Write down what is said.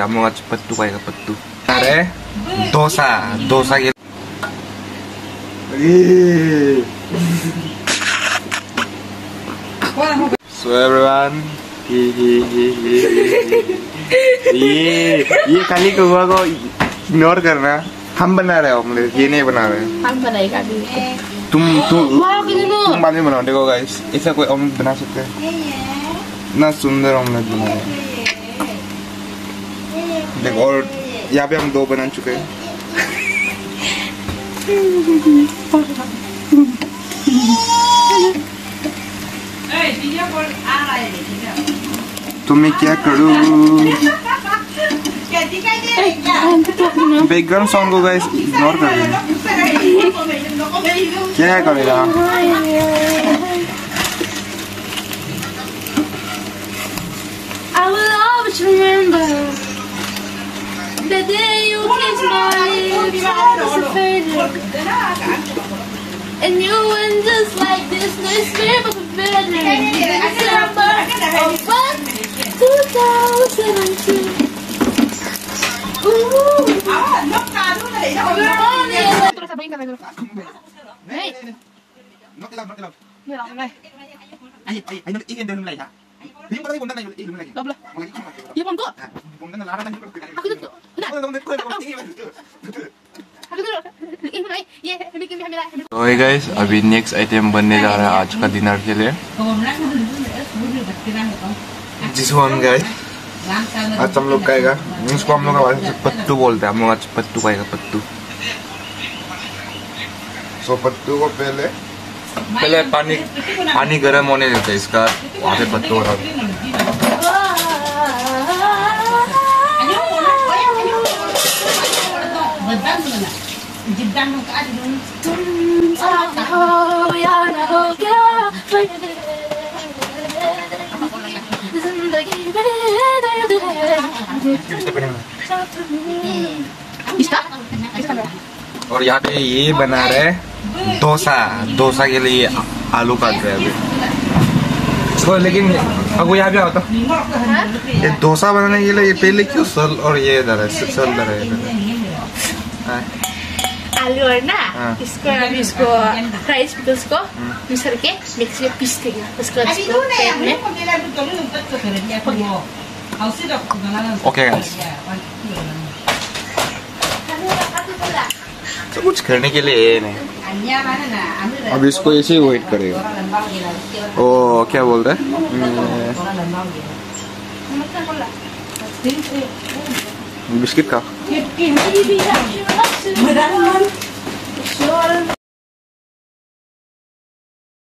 बोलते हैं हम लोग आज पत्तू खाएगा पत्तू। अरे डोसा डोसा के So everyone, ये खाली कौवा को इग्नोर करना। हम बना रहे हैं ऑमलेट, ये नहीं बना रहे हैं। हम बनाएगा भी। तुम बाद में बनाओ। देखो गाइस, ऐसा कोई ऑमलेट बना सकते हैं? इतना सुंदर ऑमलेट बना है। देखो, और यहाँ पे हम 2 बना चुके हैं। तुम्हें क्या करूँ? बैकग्राउंड साउंड को गाइस इग्नोर कर देना। क्या करेगा? I will always remember the day you kissed my lips. I was faded, and you went just like this. No escape of a feeling. December of 2002. तो गाइस, अभी next item बनने जा रहा है आज का डिनर के लिए। जिसवन गाइस आज हम लोग खाएगा, इसको हम लोग पत्तू बोलते हैं। हम लोग आज पत्तू खाएगा पत्तू। सो पत्तू को पहले पानी गर्म होने देते हैं, इसका वहाँ पे पत्तू हो रहा है। और यहाँ पे ये बना रहे हैं डोसा के लिए आलू काट रहे हैं अभी। तो लेकिन अब यहाँ पे आता ये डोसा बनाने के लिए ये पहले क्यों सल और ये इधर है आलू और ना इसको राइस पिकल्स को मिक्सर के मिक्सी में पीस देंगे। उसको ओके गाइस, तो कुछ करने के लिए नहीं। अब इसको ऐसे ही वेट करेगा। ओ क्या बोल रहे हैं? बिस्किट का